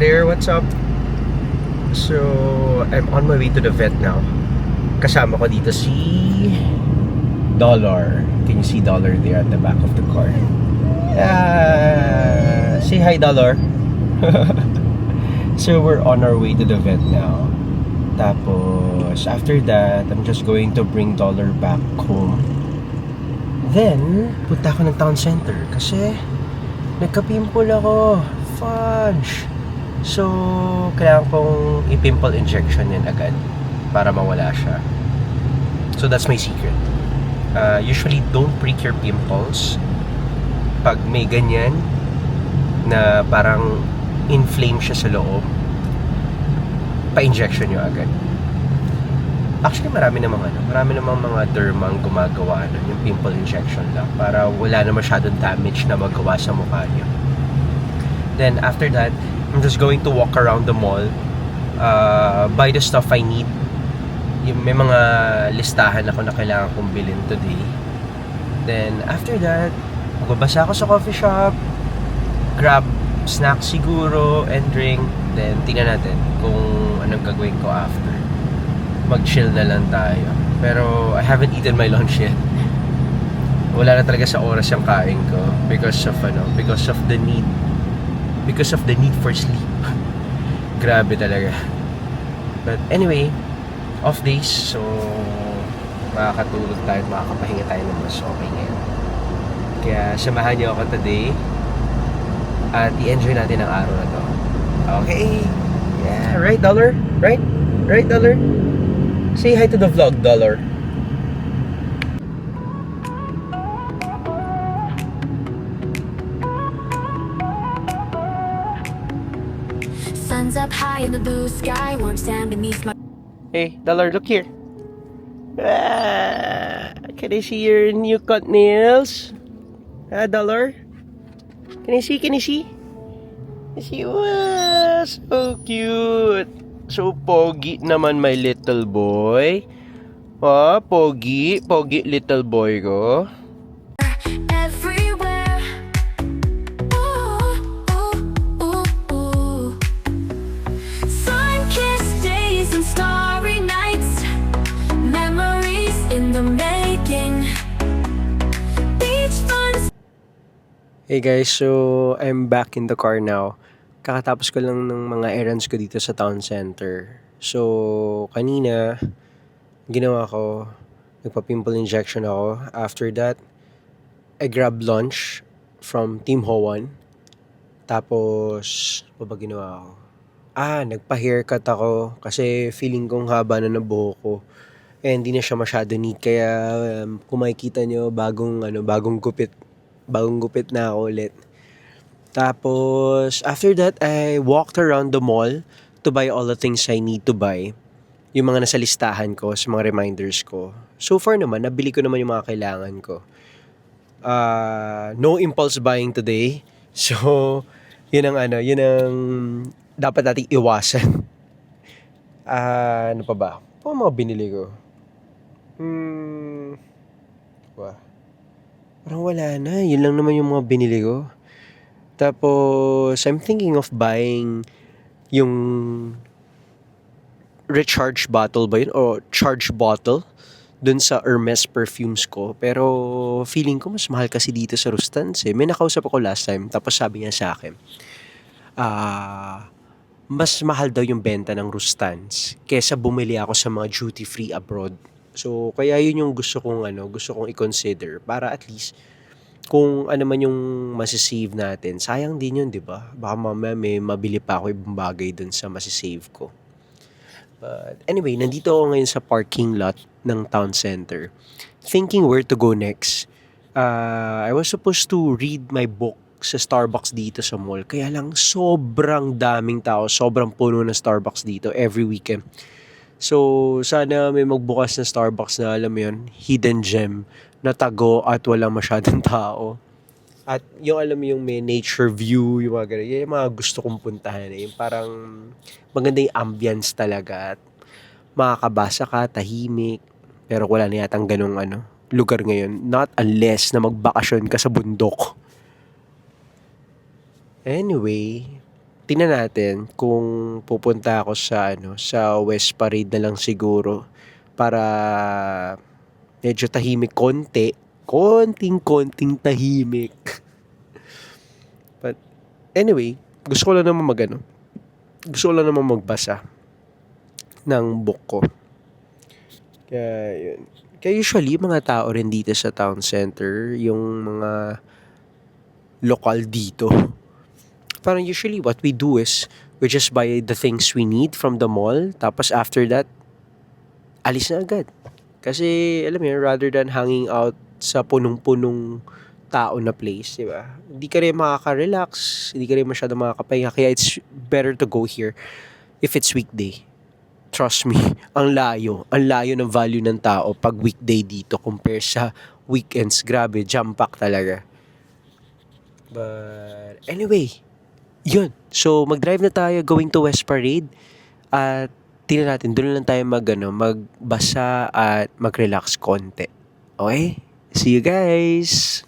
there, what's up? So, I'm on my way to the vet now. Kasama ko dito si Dollar. Can you see Dollar there at the back of the car? Say hi, Dollar. So, we're on our way to the vet now. Tapos, after that, I'm just going to bring Dollar back home. Then, punta ako ng town center kasi nagka-pimple ako. Fudge! So, kailangan kong i-pimple injection yan agad para mawala siya. So, that's my secret. Usually, don't prick your pimples pag may ganyan na parang inflame siya sa loob. Pa-injection nyo agad. Actually, marami namang mga dermang gumagawa yung pimple injection lang para wala na masyadong damage na magawa sa mukha nyo. Then, after that, I'm just going to walk around the mall, buy the stuff I need. May mga listahan ako na kailangan kong bilhin today. Then, after that, magbabasa ako sa coffee shop, grab snack siguro, and drink. Then, tingnan natin kung anong gagawin ko after. Mag-chill na lang tayo. Pero, I haven't eaten my lunch yet. Wala na talaga sa oras yung kain ko because of the need for sleep. Grabe talaga. But anyway, off days, so makakatulog tayo, makakapahinga tayo ng mas okay ngayon. Kaya samahan niyo ako today at i-enjoy natin ang araw na to. Okay? Yeah, right, Dollar? Right? Right, Dollar? Say hi to the vlog, Dollar. Sun's up high in the blue sky, warm sand beneath my... Hey, Dollar, look here. Can I see your new cut nails? Dollar? Can I see? Can you see? Wow, so cute. So pogi naman, my little boy. Pogi little boy ko. everywhere. Ooh, ooh, ooh, ooh. Sun-kissed days and starry nights, memories in the making. Beach fun. Hey guys, so I'm back in the car now. Kakatapos ko lang ng mga errands ko dito sa town center. So, kanina, ginawa ko, nagpa-pimple injection ako. After that, I grabbed lunch from Team Hoan. Tapos, ano ba ginawa ko? Nagpa-haircut ako kasi feeling kong haba na ng buhok ko. Eh, hindi na siya masyado neat. Kaya, kung makikita nyo, bagong gupit na ako ulit. Tapos, after that, I walked around the mall to buy all the things I need to buy. Yung mga nasa listahan ko, sa mga reminders ko. So far naman, nabili ko naman yung mga kailangan ko. No impulse buying today. So, yun ang dapat nating iwasan. Ano pa ba? Ano mga binili ko? Parang wala na. Yun lang naman yung mga binili ko. Tapos, I'm thinking of buying yung recharge bottle ba yun? O charge bottle dun sa Hermes perfumes ko. Pero, feeling ko mas mahal kasi dito sa Rustans eh. May nakausap ako last time. Tapos sabi niya sa akin, mas mahal daw yung benta ng Rustans kesa bumili ako sa mga duty free abroad. So, kaya yun yung gusto kong i-consider para at least kung ano man yung masisave natin, sayang din yun, di ba? Baka mamaya may mabili pa ako ibang bagay dun sa masisave ko. But anyway, nandito ako ngayon sa parking lot ng town center. Thinking where to go next. I was supposed to read my book sa Starbucks dito sa mall. Kaya lang sobrang daming tao, sobrang puno ng Starbucks dito every weekend. So, sana may magbukas na Starbucks na alam mo yun, hidden gem na tago at walang masyadong tao. At yung alam mo yung may nature view, yung mga ganun, yung mga gusto kong puntahan. Yung parang maganda yung ambience talaga at makakabasa ka, tahimik. Pero wala na yatang ganung lugar ngayon. Not unless na magbakasyon ka sa bundok. Anyway, tingnan natin kung pupunta ako sa sa West Parade na lang siguro para medyo tahimik konti. Konting tahimik. But anyway, gusto ko lang naman gusto ko lang naman magbasa ng book ko. Kaya yun. Kaya usually, mga tao rin dito sa town center, yung mga lokal dito, parang usually what we do is we just buy the things we need from the mall, tapos after that, alis na agad. Kasi, alam mo yun, rather than hanging out sa punong-punong tao na place, di ba? Hindi ka rin makaka-relax, hindi ka rin masyado makakapahinga, kaya it's better to go here if it's weekday. Trust me, ang layo ng value ng tao pag weekday dito compare sa weekends. Grabe, jam-pack talaga. But anyway, yun. So, mag-drive na tayo going to West Parade. At tingnan natin, doon lang tayo magbasa at mag-relax konti. Okay? See you guys!